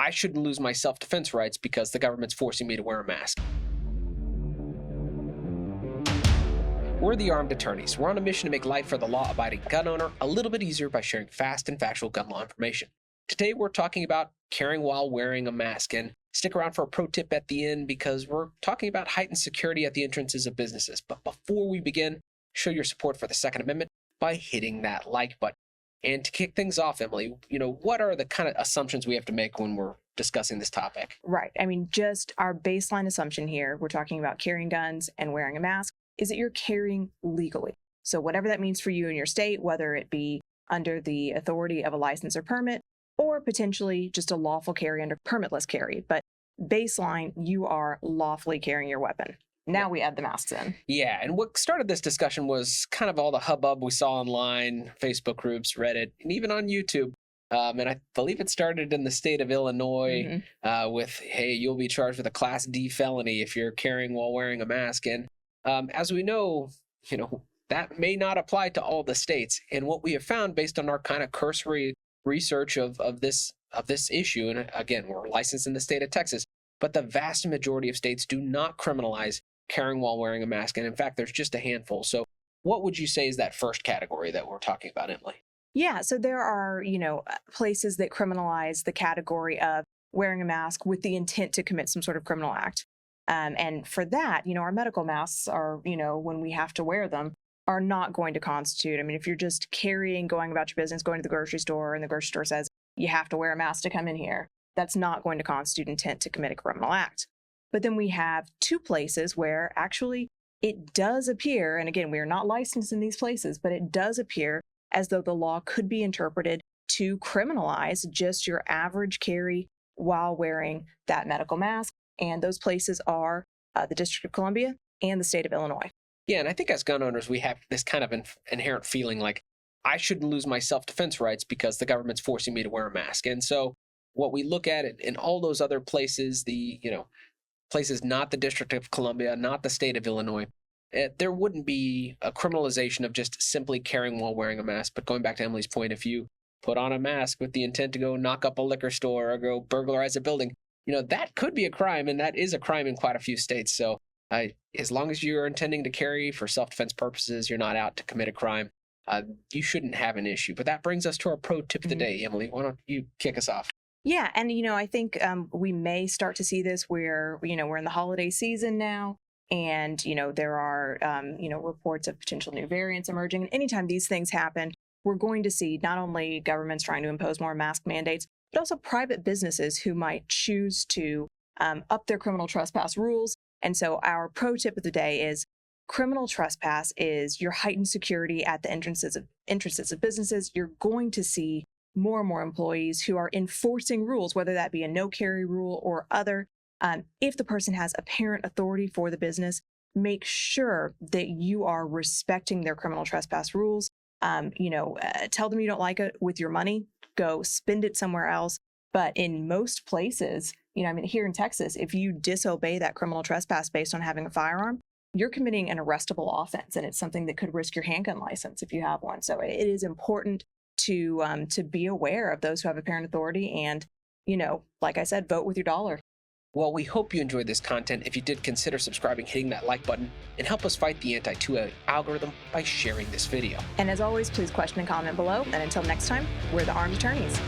I shouldn't lose my self-defense rights because the government's forcing me to wear a mask. We're the Armed Attorneys. We're on a mission to make life for the law-abiding gun owner a little bit easier by sharing fast and factual gun law information. Today, we're talking about carrying while wearing a mask, and stick around for a pro tip at the end because we're talking about heightened security at the entrances of businesses. But before we begin, show your support for the Second Amendment by hitting that like button. And to kick things off, Emily, what are the kind of assumptions we have to make when we're discussing this topic? Right. I mean, just our baseline assumption here, we're talking about carrying guns and wearing a mask, is that you're carrying legally. So whatever that means for you in your state, whether it be under the authority of a license or permit, or potentially just a lawful carry under permitless carry. But baseline, you are lawfully carrying your weapon. Now we add the masks in. Yeah, and what started this discussion was kind of all the hubbub we saw online, Facebook groups, Reddit, and even on YouTube. And I believe it started in the state of Illinois with, hey, you'll be charged with a Class D felony if you're carrying while wearing a mask. And as we know, that may not apply to all the states. And what we have found based on our kind of cursory research of this issue, and again, we're licensed in the state of Texas, but the vast majority of states do not criminalize carrying while wearing a mask. And in fact, there's just a handful. So what would you say is that first category that we're talking about, Emily? Yeah, so there are, places that criminalize the category of wearing a mask with the intent to commit some sort of criminal act. And for that, our medical masks are, when we have to wear them, are not going to constitute. I mean, if you're just carrying, going about your business, going to the grocery store, and the grocery store says you have to wear a mask to come in here, that's not going to constitute intent to commit a criminal act. But then we have two places where actually it does appear, and again, we are not licensed in these places, but it does appear as though the law could be interpreted to criminalize just your average carry while wearing that medical mask. And those places are the District of Columbia and the state of Illinois. Yeah, and I think as gun owners, we have this kind of inherent feeling like I shouldn't lose my self-defense rights because the government's forcing me to wear a mask. And so what we look at in all those other places, places not the District of Columbia, not the state of Illinois, there wouldn't be a criminalization of just simply carrying while wearing a mask. But going back to Emily's point, if you put on a mask with the intent to go knock up a liquor store or go burglarize a building, that could be a crime, and that is a crime in quite a few states. So as long as you're intending to carry for self-defense purposes, you're not out to commit a crime, you shouldn't have an issue. But that brings us to our pro tip of the day. Emily, why don't you kick us off? Yeah, and I think we may start to see this where, we're in the holiday season now, and, there are, reports of potential new variants emerging. And anytime these things happen, we're going to see not only governments trying to impose more mask mandates, but also private businesses who might choose to up their criminal trespass rules. And so our pro tip of the day is criminal trespass is your heightened security at the entrances of businesses. You're going to see more and more employees who are enforcing rules, whether that be a no carry rule or other. If the person has apparent authority for the business, make sure that you are respecting their criminal trespass rules. Tell them you don't like it with your money, go spend it somewhere else. But in most places, here in Texas, if you disobey that criminal trespass based on having a firearm, you're committing an arrestable offense, and it's something that could risk your handgun license if you have one. So it is important to be aware of those who have apparent authority and, like I said, vote with your dollar. Well, we hope you enjoyed this content. If you did, consider subscribing, hitting that like button, and help us fight the anti-2A algorithm by sharing this video. And as always, please question and comment below. And until next time, we're the Armed Attorneys.